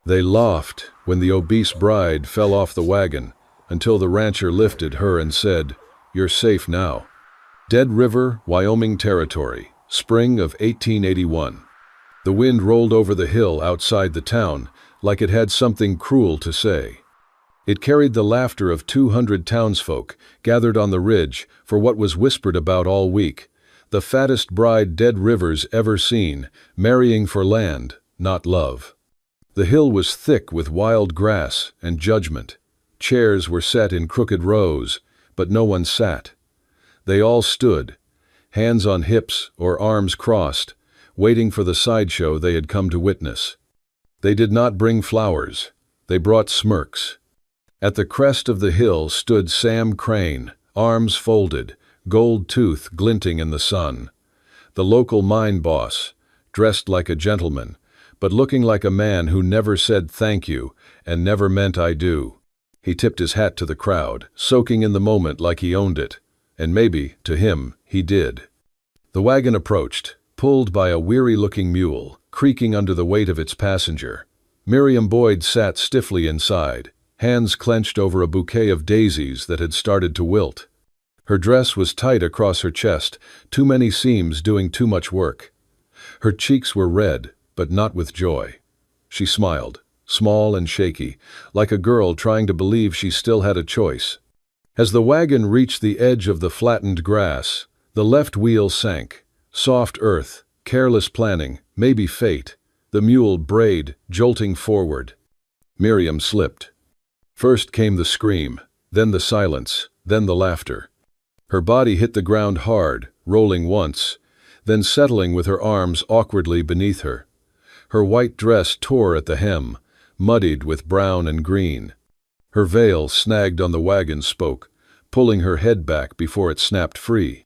They laughed when the obese bride fell off the wagon until the rancher lifted her and said, "You're safe now." Dead River, Wyoming Territory, spring of 1881. The wind rolled over the hill outside the town like it had something cruel to say. It carried the laughter of 200 townsfolk gathered on the ridge for what was whispered about all week, the fattest bride Dead River's ever seen, marrying for land, not love. The hill was thick with wild grass and judgment. Chairs were set in crooked rows, but no one sat. They all stood, hands on hips or arms crossed, waiting for the sideshow they had come to witness. They did not bring flowers. They brought smirks. At the crest of the hill stood Sam Crane, arms folded, gold tooth glinting in the sun. The local mine boss, dressed like a gentleman, but looking like a man who never said thank you and never meant I do. He tipped his hat to the crowd, soaking in the moment like he owned it. And maybe, to him, he did. The wagon approached, pulled by a weary-looking mule, creaking under the weight of its passenger. Miriam Boyd sat stiffly inside, hands clenched over a bouquet of daisies that had started to wilt. Her dress was tight across her chest, too many seams doing too much work. Her cheeks were red, but not with joy. She smiled, small and shaky, like a girl trying to believe she still had a choice. As the wagon reached the edge of the flattened grass, the left wheel sank. Soft earth, careless planning, maybe fate. The mule brayed, jolting forward. Miriam slipped. First came the scream, then the silence, then the laughter. Her body hit the ground hard, rolling once, then settling with her arms awkwardly beneath her. Her white dress tore at the hem, muddied with brown and green. Her veil snagged on the wagon spoke, pulling her head back before it snapped free.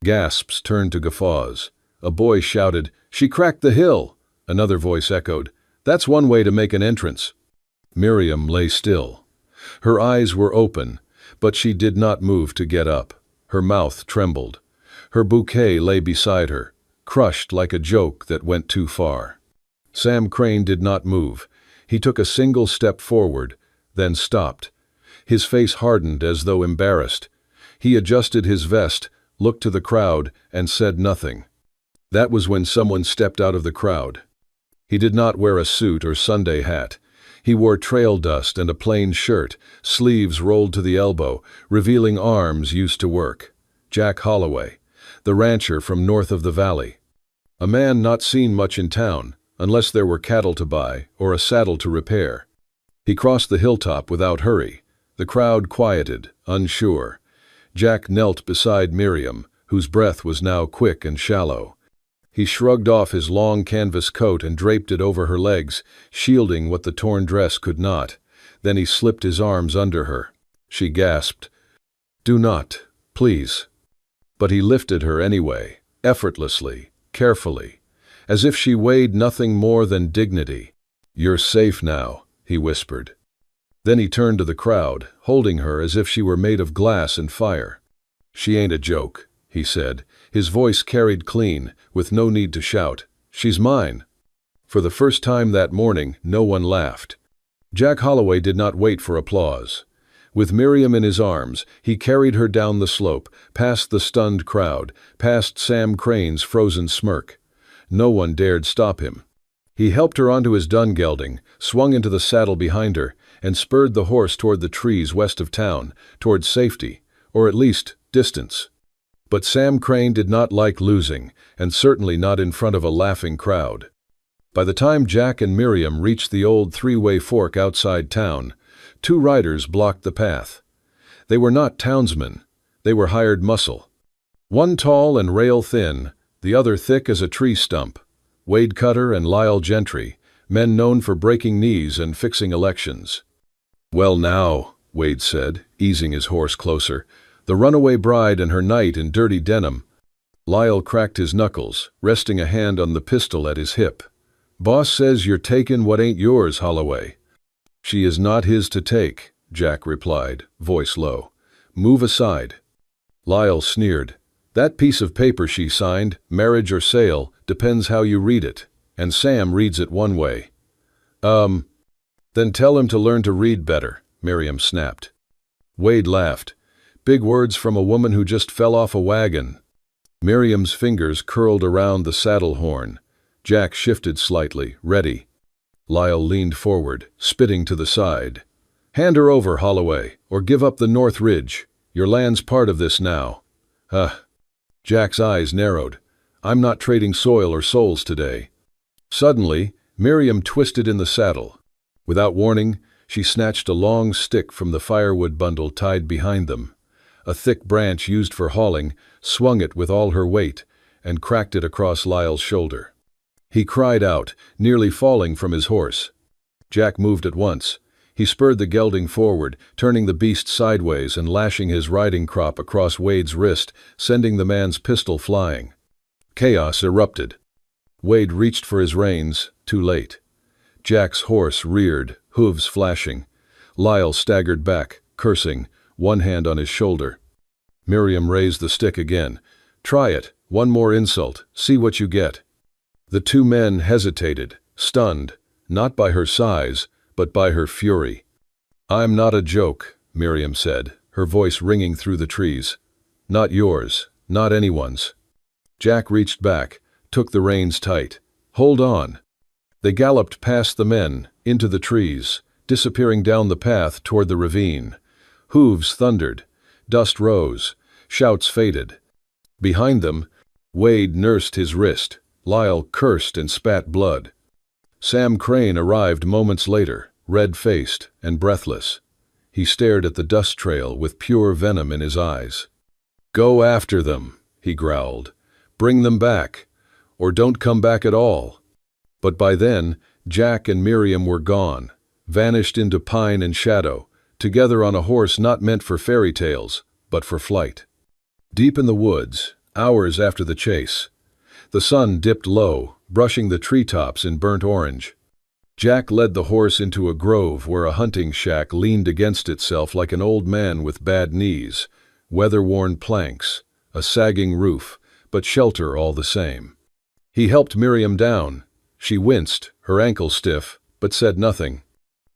Gasps turned to guffaws. A boy shouted, "She cracked the hill!" Another voice echoed, "That's one way to make an entrance." Miriam lay still. Her eyes were open, but she did not move to get up. Her mouth trembled. Her bouquet lay beside her, crushed like a joke that went too far. Sam Crane did not move. He took a single step forward, then stopped. His face hardened as though embarrassed. He adjusted his vest, looked to the crowd, and said nothing. That was when someone stepped out of the crowd. He did not wear a suit or Sunday hat. He wore trail dust and a plain shirt, sleeves rolled to the elbow, revealing arms used to work. Jack Holloway, the rancher from north of the valley. A man not seen much in town, unless there were cattle to buy or a saddle to repair. He crossed the hilltop without hurry. The crowd quieted, unsure. Jack knelt beside Miriam, whose breath was now quick and shallow. He shrugged off his long canvas coat and draped it over her legs, shielding what the torn dress could not. Then he slipped his arms under her. She gasped, "Do not, please." But he lifted her anyway, effortlessly, carefully, as if she weighed nothing more than dignity. "You're safe now," he whispered. Then he turned to the crowd, holding her as if she were made of glass and fire. "She ain't a joke," he said, his voice carried clean, with no need to shout. "She's mine." For the first time that morning, no one laughed. Jack Holloway did not wait for applause. With Miriam in his arms, he carried her down the slope, past the stunned crowd, past Sam Crane's frozen smirk. No one dared stop him. He helped her onto his dun gelding, swung into the saddle behind her, and spurred the horse toward the trees west of town, toward safety, or at least distance. But Sam Crane did not like losing, and certainly not in front of a laughing crowd. By the time Jack and Miriam reached the old three-way fork outside town, 2 riders blocked the path. They were not townsmen. They were hired muscle. One tall and rail-thin, the other thick as a tree stump. Wade Cutter and Lyle Gentry, men known for breaking knees and fixing elections. "Well now," Wade said, easing his horse closer, "the runaway bride and her knight in dirty denim." Lyle cracked his knuckles, resting a hand on the pistol at his hip. "Boss says you're takin' what ain't yours, Holloway." "She is not his to take," Jack replied, voice low. "Move aside." Lyle sneered. "That piece of paper she signed, marriage or sale, depends how you read it, and Sam reads it one way." Then tell him to learn to read better, Miriam snapped. Wade laughed. Big words from a woman who just fell off a wagon. Miriam's fingers curled around the saddle horn. Jack shifted slightly, ready. Lyle leaned forward, spitting to the side. Hand her over, Holloway, or give up the North Ridge. Your land's part of this now. Jack's eyes narrowed. I'm not trading soil or souls today. Suddenly, Miriam twisted in the saddle. Without warning, she snatched a long stick from the firewood bundle tied behind them. A thick branch used for hauling, swung it with all her weight, and cracked it across Lyle's shoulder. He cried out, nearly falling from his horse. Jack moved at once. He spurred the gelding forward, turning the beast sideways and lashing his riding crop across Wade's wrist, sending the man's pistol flying. Chaos erupted. Wade reached for his reins, too late. Jack's horse reared, hooves flashing. Lyle staggered back, cursing, one hand on his shoulder. Miriam raised the stick again. Try it, one more insult, see what you get. The two men hesitated, stunned, not by her size, but by her fury. I'm not a joke, Miriam said, her voice ringing through the trees. Not yours, not anyone's. Jack reached back, took the reins tight. Hold on. They galloped past the men, into the trees, disappearing down the path toward the ravine. Hooves thundered. Dust rose. Shouts faded. Behind them, Wade nursed his wrist. Lyle cursed and spat blood. Sam Crane arrived moments later, red-faced and breathless. He stared at the dust trail with pure venom in his eyes. Go after them, he growled. Bring them back, or don't come back at all. But by then, Jack and Miriam were gone, vanished into pine and shadow, together on a horse not meant for fairy tales, but for flight. Deep in the woods, hours after the chase, the sun dipped low, brushing the treetops in burnt orange. Jack led the horse into a grove where a hunting shack leaned against itself like an old man with bad knees, weather-worn planks, a sagging roof, but shelter all the same. He helped Miriam down. She winced, her ankle stiff, but said nothing.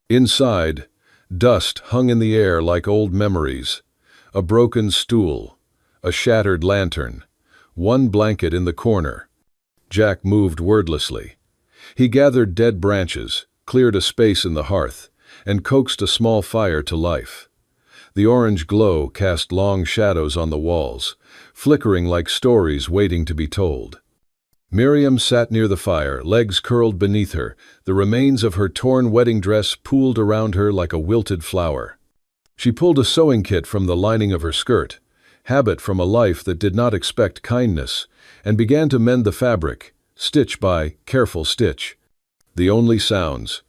Inside, dust hung in the air like old memories. A broken stool, a shattered lantern, one blanket in the corner. Jack moved wordlessly. He gathered dead branches, cleared a space in the hearth, and coaxed a small fire to life. The orange glow cast long shadows on the walls, flickering like stories waiting to be told. Miriam sat near the fire, legs curled beneath her, the remains of her torn wedding dress pooled around her like a wilted flower. She pulled a sewing kit from the lining of her skirt, habit from a life that did not expect kindness, and began to mend the fabric, stitch by careful stitch. The only sounds: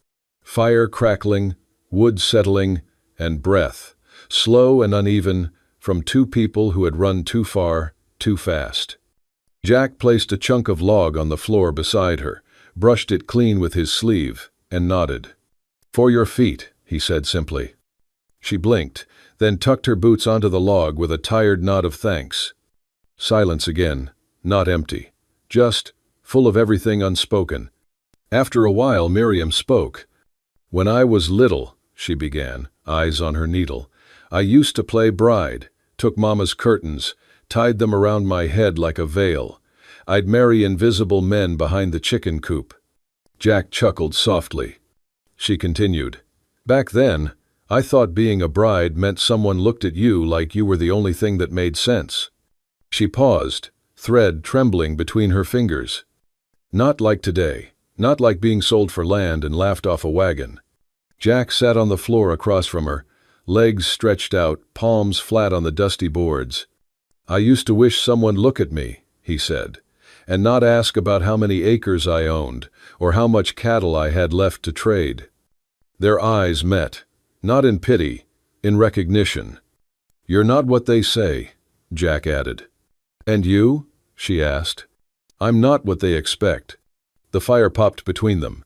fire crackling, wood settling, and breath, slow and uneven, from two people who had run too far, too fast. Jack placed a chunk of log on the floor beside her, brushed it clean with his sleeve, and nodded. For your feet, he said simply. She blinked, then tucked her boots onto the log with a tired nod of thanks. Silence again, not empty, just full of everything unspoken. After a while, Miriam spoke. When I was little, she began, eyes on her needle, I used to play bride, took Mama's curtains, tied them around my head like a veil. I'd marry invisible men behind the chicken coop. Jack chuckled softly. She continued, Back then, I thought being a bride meant someone looked at you like you were the only thing that made sense. She paused, thread trembling between her fingers. Not like today, not like being sold for land and laughed off a wagon. Jack sat on the floor across from her, legs stretched out, palms flat on the dusty boards. I used to wish someone look at me, he said, and not ask about how many acres I owned, or how much cattle I had left to trade. Their eyes met, not in pity, in recognition. You're not what they say, Jack added. And you? She asked. I'm not what they expect. The fire popped between them.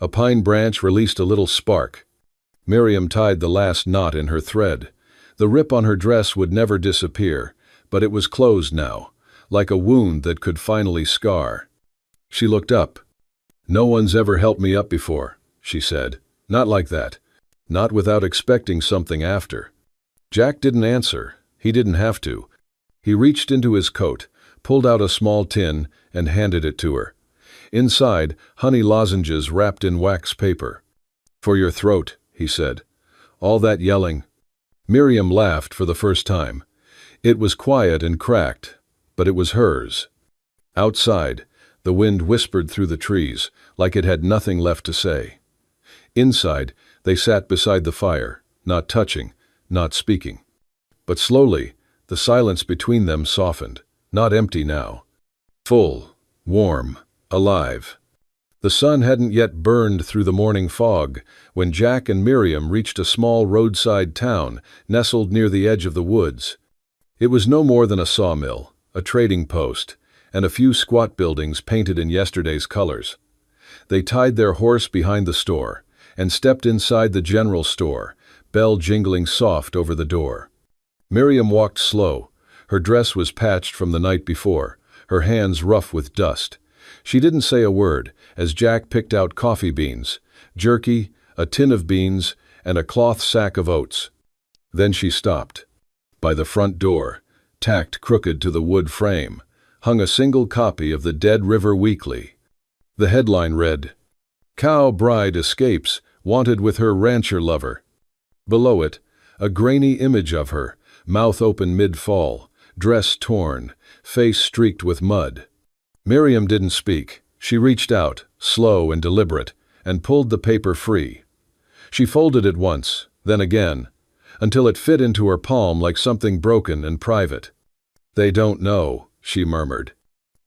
A pine branch released a little spark. Miriam tied the last knot in her thread. The rip on her dress would never disappear, but it was closed now, like a wound that could finally scar. She looked up. No one's ever helped me up before, she said. Not like that. Not without expecting something after. Jack didn't answer. He didn't have to. He reached into his coat, pulled out a small tin, and handed it to her. Inside, honey lozenges wrapped in wax paper. "For your throat," he said. "All that yelling." Miriam laughed for the first time. It was quiet and cracked, but it was hers. Outside, the wind whispered through the trees, like it had nothing left to say. Inside, they sat beside the fire, not touching, not speaking. But slowly, the silence between them softened, not empty now. Full, warm, alive. The sun hadn't yet burned through the morning fog when Jack and Miriam reached a small roadside town nestled near the edge of the woods. It was no more than a sawmill, a trading post, and a few squat buildings painted in yesterday's colors. They tied their horse behind the store and stepped inside the general store, bell jingling soft over the door. Miriam walked slow. Her dress was patched from the night before, her hands rough with dust. She didn't say a word as Jack picked out coffee beans, jerky, a tin of beans, and a cloth sack of oats. Then she stopped. By the front door, tacked crooked to the wood frame, hung a single copy of the Dead River Weekly. The headline read, "Cow Bride Escapes, Wanted with Her Rancher Lover." Below it, a grainy image of her, mouth open mid-fall, dress torn, face streaked with mud. Miriam didn't speak. She reached out, slow and deliberate, and pulled the paper free. She folded it once, then again, until it fit into her palm like something broken and private. "They don't know," she murmured.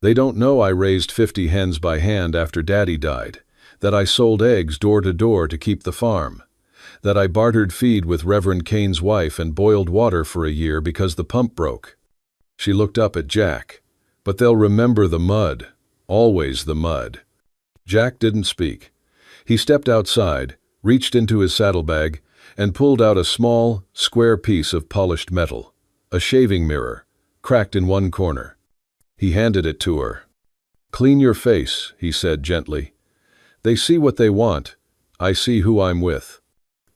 "They don't know I raised 50 hens by hand after Daddy died, that I sold eggs door to door to keep the farm, that I bartered feed with Reverend Cain's wife and boiled water for a year because the pump broke." She looked up at Jack. "But they'll remember the mud, always the mud." Jack didn't speak. He stepped outside, reached into his saddlebag, and pulled out a small, square piece of polished metal, a shaving mirror, cracked in one corner. He handed it to her. "Clean your face," he said gently. "They see what they want. I see who I'm with."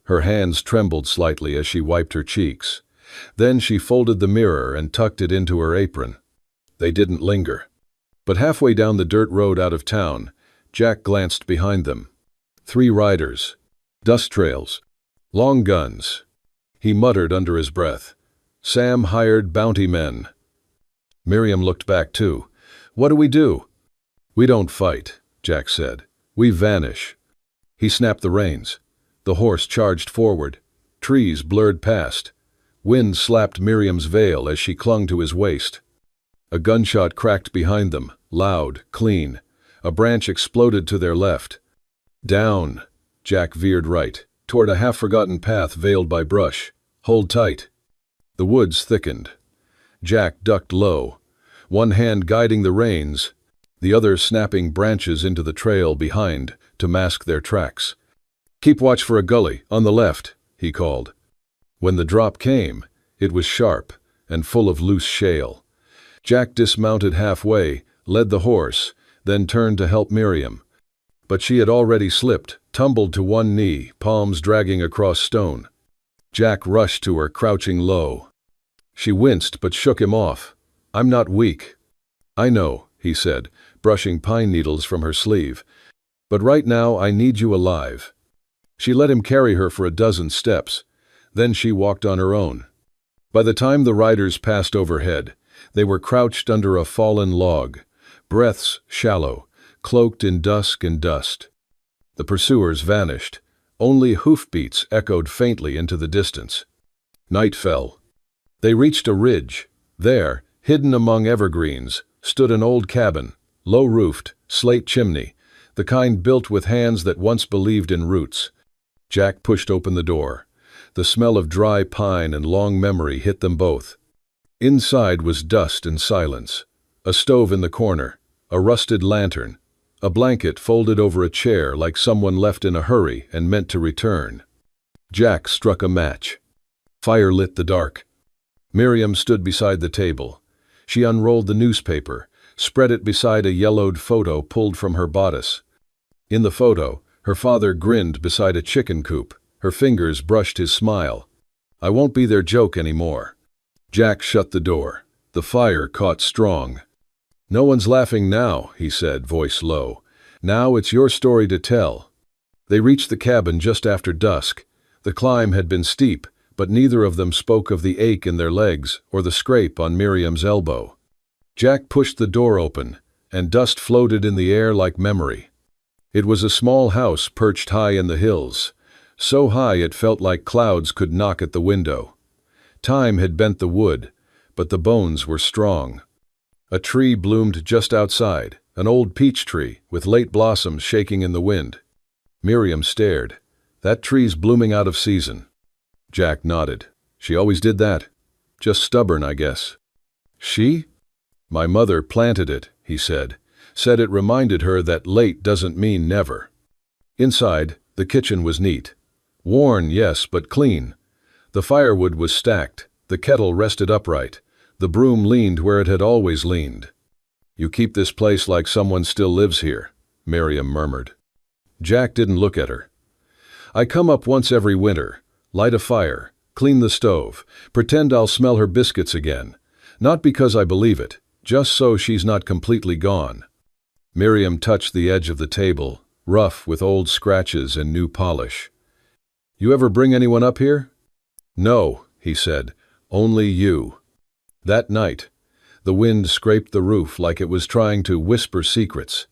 Her hands trembled slightly as she wiped her cheeks. Then she folded the mirror and tucked it into her apron. They didn't linger. But halfway down the dirt road out of town, Jack glanced behind them. 3 riders. Dust trails. Long guns. He muttered under his breath, "Sam hired bounty men." Miriam looked back too. "What do we do?" "We don't fight," Jack said. "We vanish." He snapped the reins. The horse charged forward. Trees blurred past. Wind slapped Miriam's veil as she clung to his waist. A gunshot cracked behind them, loud, clean. A branch exploded to their left. "Down." Jack veered right, toward a half-forgotten path veiled by brush. "Hold tight." The woods thickened. Jack ducked low, one hand guiding the reins, the other snapping branches into the trail behind to mask their tracks. "Keep watch for a gully, on the left," he called. When the drop came, it was sharp and full of loose shale. Jack dismounted halfway, led the horse, then turned to help Miriam. But she had already slipped, tumbled to one knee, palms dragging across stone. Jack rushed to her, crouching low. She winced but shook him off. "I'm not weak." "I know," he said, brushing pine needles from her sleeve. "But right now I need you alive." She let him carry her for a dozen steps. Then she walked on her own. By the time the riders passed overhead, they were crouched under a fallen log, breaths shallow, cloaked in dusk and dust. The pursuers vanished. Only hoofbeats echoed faintly into the distance. Night fell. They reached a ridge. There, hidden among evergreens, stood an old cabin, low-roofed, slate chimney, the kind built with hands that once believed in roots. Jack pushed open the door. The smell of dry pine and long memory hit them both. Inside was dust and silence. A stove in the corner, a rusted lantern, a blanket folded over a chair like someone left in a hurry and meant to return. Jack struck a match. Fire lit the dark. Miriam stood beside the table. She unrolled the newspaper, spread it beside a yellowed photo pulled from her bodice. In the photo, Her father grinned beside a chicken coop. Her fingers brushed his smile. I won't be their joke anymore. Jack shut the door. The fire caught strong. No one's laughing now, he said, voice low. Now it's your story to tell. They reached the cabin just after dusk. The climb had been steep, but neither of them spoke of the ache in their legs or the scrape on Miriam's elbow. Jack pushed the door open, and dust floated in the air like memory. It was a small house perched high in the hills, so high it felt like clouds could knock at the window. Time had bent the wood, but the bones were strong. A tree bloomed just outside, an old peach tree with late blossoms shaking in the wind. Miriam stared. That tree's blooming out of season. Jack nodded. She always did that. Just stubborn, I guess. She? My mother planted it, he said. Said it reminded her that late doesn't mean never. Inside, the kitchen was neat. Worn, yes, but clean. The firewood was stacked. The kettle rested upright. The broom leaned where it had always leaned. You keep this place like someone still lives here, Miriam murmured. Jack didn't look at her. I come up once every winter, light a fire, clean the stove, pretend I'll smell her biscuits again. Not because I believe it, just so she's not completely gone. Miriam touched the edge of the table, rough with old scratches and new polish. You ever bring anyone up here? No, he said, only you. That night, the wind scraped the roof like it was trying to whisper secrets.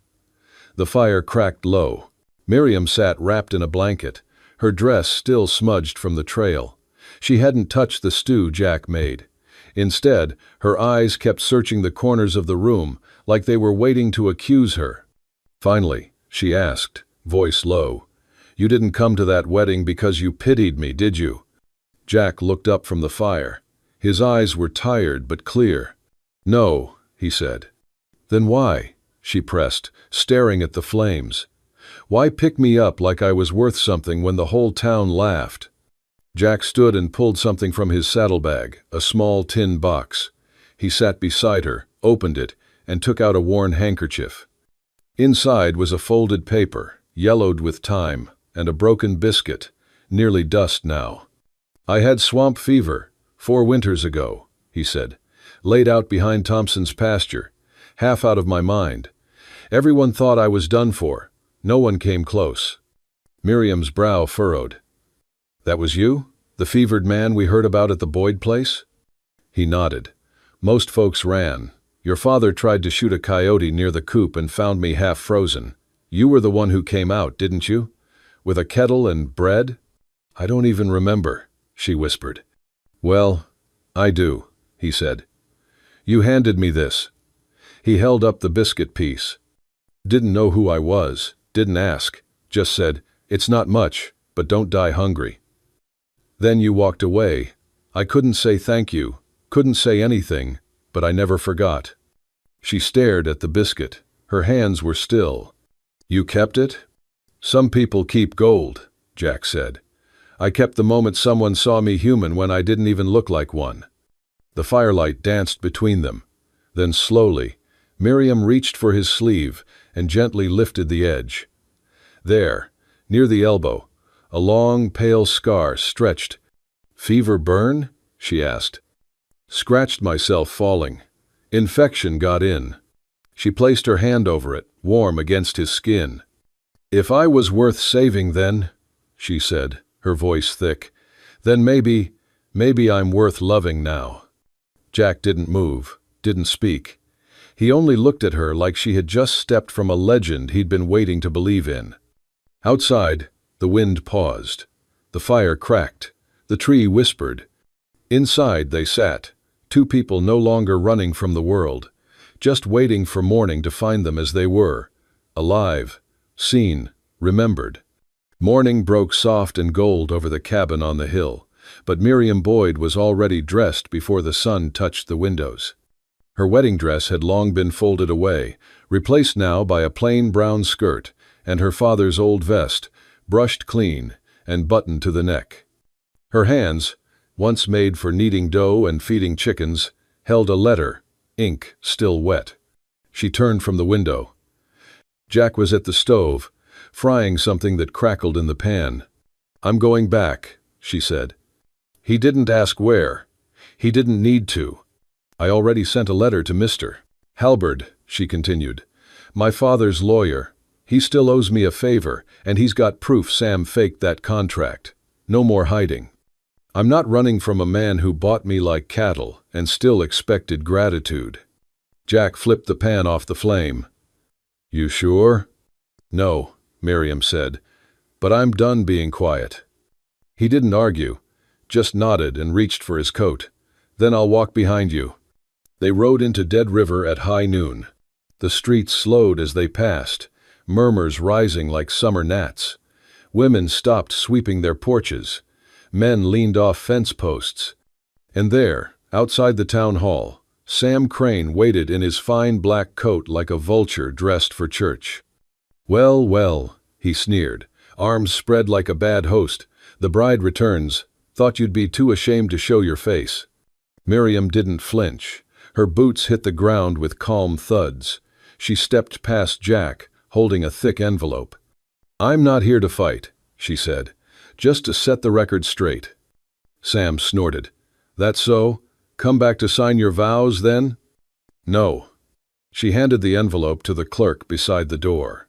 The fire cracked low. Miriam sat wrapped in a blanket, her dress still smudged from the trail. She hadn't touched the stew Jack made. Instead, her eyes kept searching the corners of the room like they were waiting to accuse her. Finally, she asked, voice low, You didn't come to that wedding because you pitied me, did you? Jack looked up from the fire. His eyes were tired but clear. No, he said. Then why? She pressed, staring at the flames. Why pick me up like I was worth something when the whole town laughed? Jack stood and pulled something from his saddlebag, a small tin box. He sat beside her, opened it, and took out a worn handkerchief. Inside was a folded paper, yellowed with time, and a broken biscuit, nearly dust now. I had swamp fever 4 winters ago, he said, laid out behind Thompson's pasture, half out of my mind. Everyone thought I was done for. No one came close. Miriam's brow furrowed. That was you? The fevered man we heard about at the Boyd place? He nodded. Most folks ran. Your father tried to shoot a coyote near the coop and found me half frozen. You were the one who came out, didn't you? With a kettle and bread? I don't even remember, she whispered. Well, I do, he said. You handed me this. He held up the biscuit piece. Didn't know who I was, didn't ask, just said, It's not much, but don't die hungry. Then you walked away. I couldn't say thank you, couldn't say anything, but I never forgot. She stared at the biscuit. Her hands were still. You kept it? Some people keep gold, Jack said. I kept the moment someone saw me human when I didn't even look like one. The firelight danced between them. Then slowly, Miriam reached for his sleeve and gently lifted the edge. There, near the elbow, a long, pale scar stretched. Fever burn? She asked. Scratched myself falling. Infection got in. She placed her hand over it, warm against his skin. If I was worth saving then, she said, her voice thick, then maybe I'm worth loving now. Jack didn't move, didn't speak. He only looked at her like she had just stepped from a legend he'd been waiting to believe in. Outside, the wind paused. The fire cracked. The tree whispered. Inside they sat, 2 people no longer running from the world, just waiting for morning to find them as they were, alive, seen, remembered. Morning broke soft and gold over the cabin on the hill, but Miriam Boyd was already dressed before the sun touched the windows. Her wedding dress had long been folded away, replaced now by a plain brown skirt, and her father's old vest, brushed clean and buttoned to the neck. Her hands, once made for kneading dough and feeding chickens, held a letter, ink still wet. She turned from the window. Jack was at the stove, frying something that crackled in the pan. "I'm going back," she said. He didn't ask where. He didn't need to. "I already sent a letter to Mr. Halberd," she continued. "My father's lawyer. He still owes me a favor, and he's got proof Sam faked that contract. No more hiding. I'm not running from a man who bought me like cattle and still expected gratitude." Jack flipped the pan off the flame. "You sure?" "No," Miriam said, "but I'm done being quiet." He didn't argue, just nodded and reached for his coat. "Then I'll walk behind you." They rode into Dead River at high noon. The streets slowed as they passed, murmurs rising like summer gnats. Women stopped sweeping their porches. Men leaned off fence posts. And there, outside the town hall, Sam Crane waited in his fine black coat like a vulture dressed for church. "Well, well," he sneered, arms spread like a bad host. "The bride returns. Thought you'd be too ashamed to show your face." Miriam didn't flinch. Her boots hit the ground with calm thuds. She stepped past Jack, holding a thick envelope. "I'm not here to fight," she said, "just to set the record straight." Sam snorted. "That so? Come back to sign your vows, then?" "No." She handed the envelope to the clerk beside the door.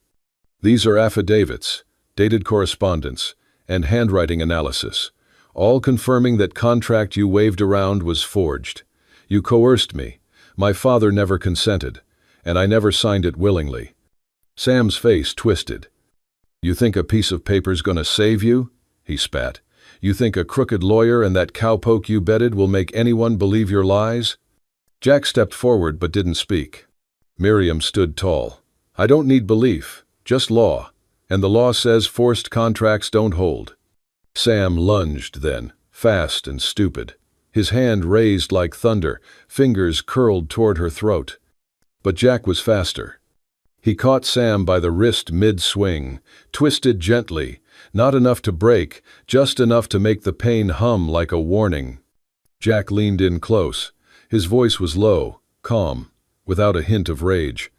"These are affidavits, dated correspondence, and handwriting analysis, all confirming that contract you waved around was forged. You coerced me. My father never consented, and I never signed it willingly." Sam's face twisted. "You think a piece of paper's gonna save you?" he spat. "You think a crooked lawyer and that cowpoke you bedded will make anyone believe your lies?" Jack stepped forward but didn't speak. Miriam stood tall. "I don't need belief, just law, and the law says forced contracts don't hold." Sam lunged then, fast and stupid. His hand raised like thunder, fingers curled toward her throat. But Jack was faster. He caught Sam by the wrist mid-swing, twisted gently, not enough to break, just enough to make the pain hum like a warning. Jack leaned in close. His voice was low, calm, without a hint of rage.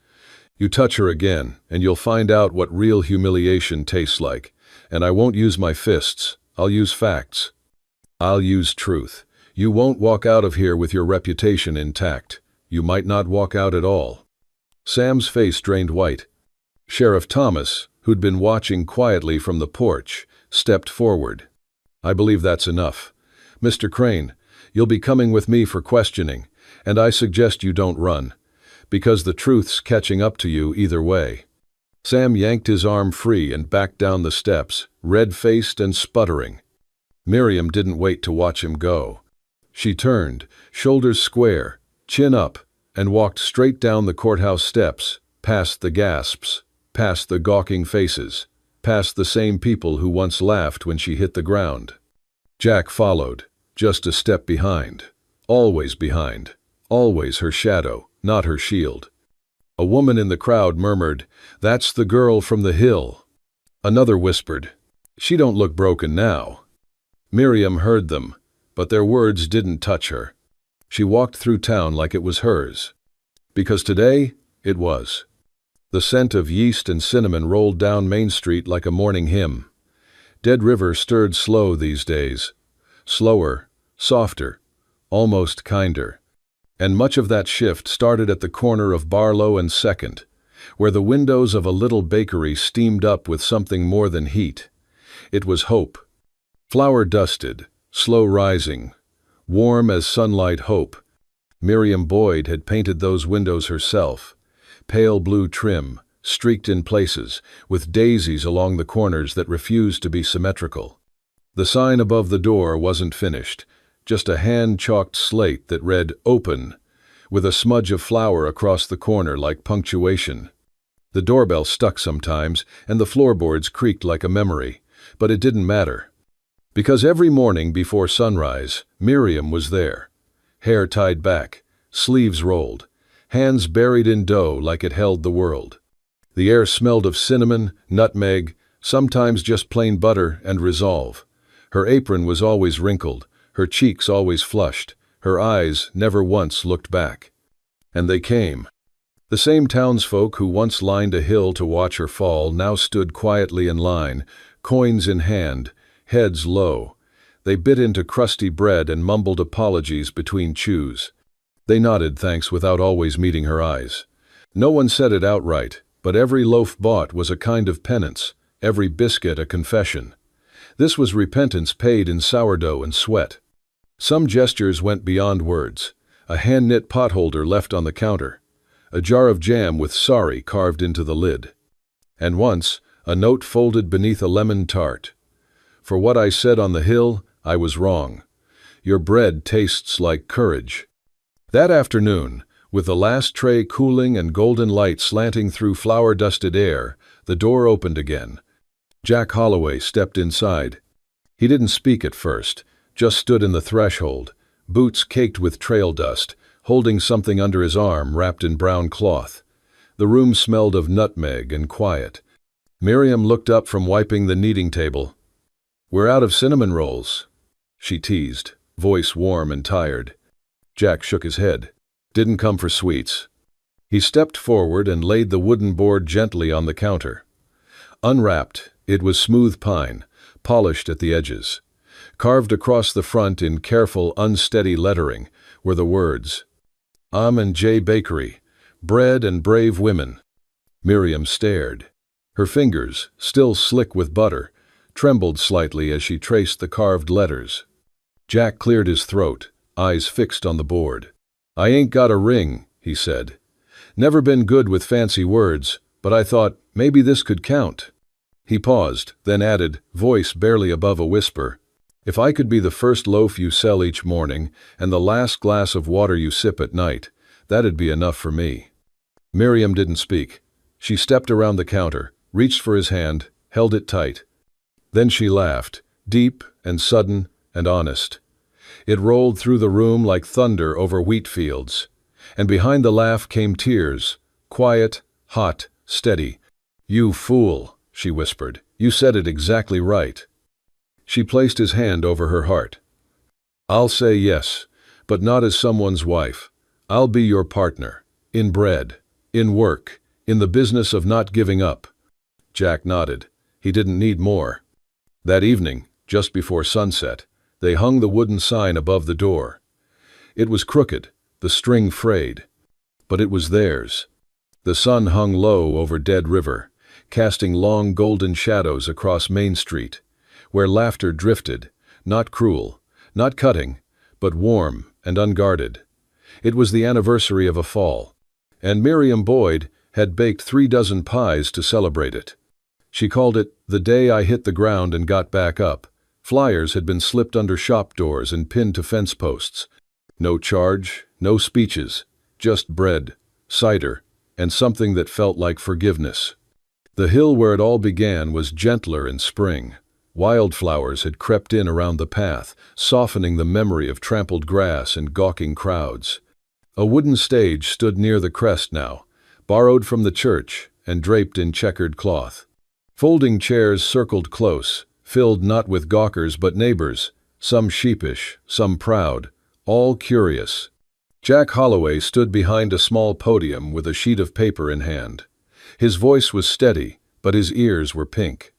"You touch her again, and you'll find out what real humiliation tastes like. And I won't use my fists. I'll use facts. I'll use truth. You won't walk out of here with your reputation intact. You might not walk out at all." Sam's face drained white. Sheriff Thomas, who'd been watching quietly from the porch, stepped forward. "I believe that's enough. Mr. Crane, you'll be coming with me for questioning, and I suggest you don't run, because the truth's catching up to you either way." Sam yanked his arm free and backed down the steps, red-faced and sputtering. Miriam didn't wait to watch him go. She turned, shoulders square, chin up, and walked straight down the courthouse steps, past the gasps, past the gawking faces, past the same people who once laughed when she hit the ground. Jack followed, just a step behind, always her shadow, not her shield. A woman in the crowd murmured, "That's the girl from the hill." Another whispered, "She don't look broken now." Miriam heard them, but their words didn't touch her. She walked through town like it was hers. Because today, it was. The scent of yeast and cinnamon rolled down Main Street like a morning hymn. Dead River stirred slow these days. Slower, softer, almost kinder. And much of that shift started at the corner of Barlow and 2nd, where the windows of a little bakery steamed up with something more than heat. It was hope. Flour-dusted, slow rising, warm as sunlight hope. Miriam Boyd had painted those windows herself. Pale blue trim, streaked in places, with daisies along the corners that refused to be symmetrical. The sign above the door wasn't finished, just a hand-chalked slate that read "Open," with a smudge of flour across the corner like punctuation. The doorbell stuck sometimes, and the floorboards creaked like a memory, but it didn't matter. Because every morning before sunrise, Miriam was there. Hair tied back, sleeves rolled, hands buried in dough like it held the world. The air smelled of cinnamon, nutmeg, sometimes just plain butter and resolve. Her apron was always wrinkled, her cheeks always flushed, her eyes never once looked back. And they came. The same townsfolk who once lined a hill to watch her fall now stood quietly in line, coins in hand, heads low. They bit into crusty bread and mumbled apologies between chews. They nodded thanks without always meeting her eyes. No one said it outright, but every loaf bought was a kind of penance, every biscuit a confession. This was repentance paid in sourdough and sweat. Some gestures went beyond words. A hand-knit potholder left on the counter. A jar of jam with sorry carved into the lid. And once, a note folded beneath a lemon tart. For what I said on the hill, I was wrong. Your bread tastes like courage. That afternoon, with the last tray cooling and golden light slanting through flour-dusted air, the door opened again. Jack Holloway stepped inside. He didn't speak at first, just stood in the threshold, boots caked with trail dust, holding something under his arm wrapped in brown cloth. The room smelled of nutmeg and quiet. Miriam looked up from wiping the kneading table. "We're out of cinnamon rolls," she teased, voice warm and tired. Jack shook his head. "Didn't come for sweets." He stepped forward and laid the wooden board gently on the counter. Unwrapped, it was smooth pine, polished at the edges. Carved across the front in careful, unsteady lettering were the words, and J. Bakery, bread and brave women. Miriam stared. Her fingers, still slick with butter, trembled slightly as she traced the carved letters. Jack cleared his throat, eyes fixed on the board. "I ain't got a ring," he said. "Never been good with fancy words, but I thought maybe this could count." He paused, then added, voice barely above a whisper, "If I could be the first loaf you sell each morning and the last glass of water you sip at night, that'd be enough for me." Miriam didn't speak. She stepped around the counter, reached for his hand, held it tight. Then she laughed, deep and sudden and honest. It rolled through the room like thunder over wheat fields. And behind the laugh came tears, quiet, hot, steady. "You fool," she whispered. "You said it exactly right." She placed his hand over her heart. "I'll say yes, but not as someone's wife. I'll be your partner. In bread, in work, in the business of not giving up." Jack nodded. He didn't need more. That evening, just before sunset, they hung the wooden sign above the door. It was crooked, the string frayed, but it was theirs. The sun hung low over Dead River, casting long golden shadows across Main Street, where laughter drifted, not cruel, not cutting, but warm and unguarded. It was the anniversary of a fall, and Miriam Boyd had baked 3 dozen pies to celebrate it. She called it "The Day I Hit the Ground and Got Back Up." Flyers had been slipped under shop doors and pinned to fence posts. No charge, no speeches, just bread, cider, and something that felt like forgiveness. The hill where it all began was gentler in spring. Wildflowers had crept in around the path, softening the memory of trampled grass and gawking crowds. A wooden stage stood near the crest now, borrowed from the church and draped in checkered cloth. Folding chairs circled close, filled not with gawkers but neighbors, some sheepish, some proud, all curious. Jack Holloway stood behind a small podium with a sheet of paper in hand. His voice was steady, but his ears were pink.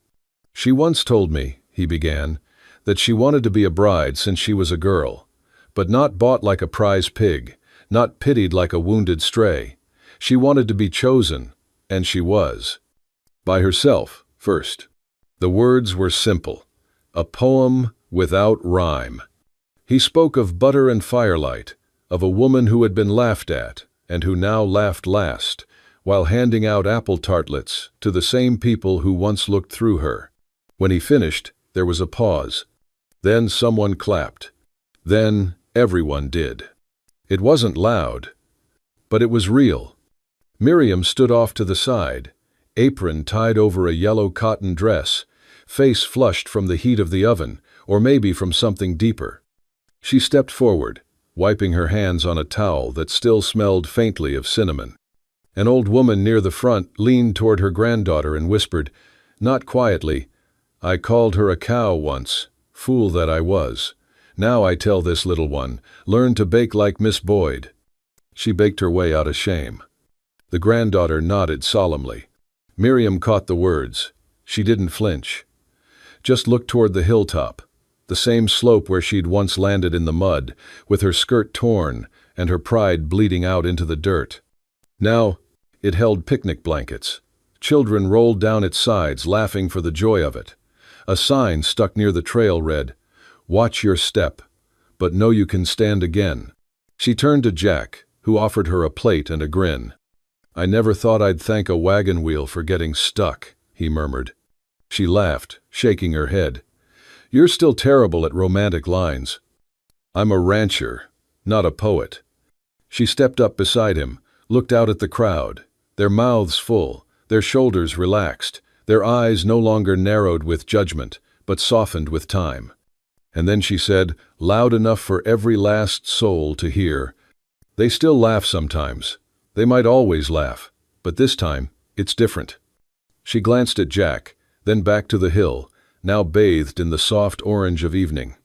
"She once told me," he began, "that she wanted to be a bride since she was a girl, but not bought like a prize pig, not pitied like a wounded stray. She wanted to be chosen, and she was. By herself, first." The words were simple, a poem without rhyme. He spoke of butter and firelight, of a woman who had been laughed at and who now laughed last, while handing out apple tartlets to the same people who once looked through her. When he finished, there was a pause. Then someone clapped. Then everyone did. It wasn't loud, but it was real. Miriam stood off to the side, apron tied over a yellow cotton dress, face flushed from the heat of the oven, or maybe from something deeper. She stepped forward, wiping her hands on a towel that still smelled faintly of cinnamon. An old woman near the front leaned toward her granddaughter and whispered, not quietly, "I called her a cow once, fool that I was. Now I tell this little one, learn to bake like Miss Boyd." She baked her way out of shame. The granddaughter nodded solemnly. Miriam caught the words. She didn't flinch. Just looked toward the hilltop, the same slope where she'd once landed in the mud, with her skirt torn and her pride bleeding out into the dirt. Now, it held picnic blankets. Children rolled down its sides, laughing for the joy of it. A sign stuck near the trail read, "Watch your step, but know you can stand again." She turned to Jack, who offered her a plate and a grin. "I never thought I'd thank a wagon wheel for getting stuck," he murmured. She laughed, shaking her head. "You're still terrible at romantic lines." "I'm a rancher, not a poet." She stepped up beside him, looked out at the crowd, their mouths full, their shoulders relaxed, their eyes no longer narrowed with judgment, but softened with time. And then she said, loud enough for every last soul to hear, "They still laugh sometimes. They might always laugh, but this time, it's different." She glanced at Jack, then back to the hill, now bathed in the soft orange of evening.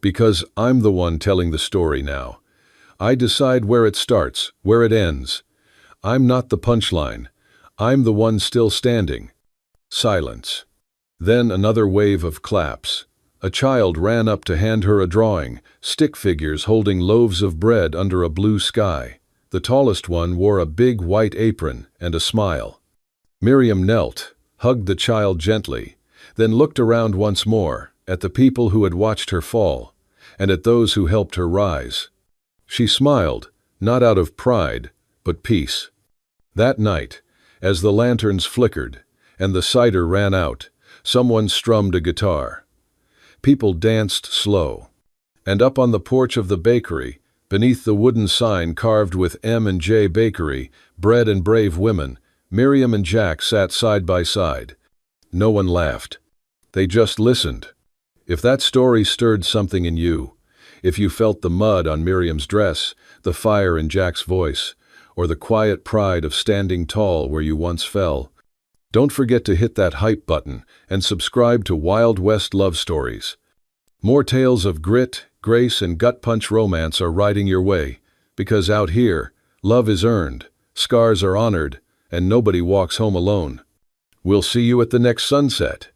"Because I'm the one telling the story now. I decide where it starts, where it ends. I'm not the punchline. I'm the one still standing." Silence. Then another wave of claps. A child ran up to hand her a drawing, stick figures holding loaves of bread under a blue sky. The tallest one wore a big white apron and a smile. Miriam knelt, hugged the child gently, then looked around once more, at the people who had watched her fall, and at those who helped her rise. She smiled, not out of pride, but peace. That night, as the lanterns flickered and the cider ran out, someone strummed a guitar. People danced slow. And up on the porch of the bakery, beneath the wooden sign carved with M&J Bakery, Bread and Brave Women, Miriam and Jack sat side by side. No one laughed. They just listened. If that story stirred something in you, if you felt the mud on Miriam's dress, the fire in Jack's voice, or the quiet pride of standing tall where you once fell, don't forget to hit that hype button and subscribe to Wild West Love Stories. More tales of grit, grace, and gut-punch romance are riding your way, because out here, love is earned, scars are honored, and nobody walks home alone. We'll see you at the next sunset.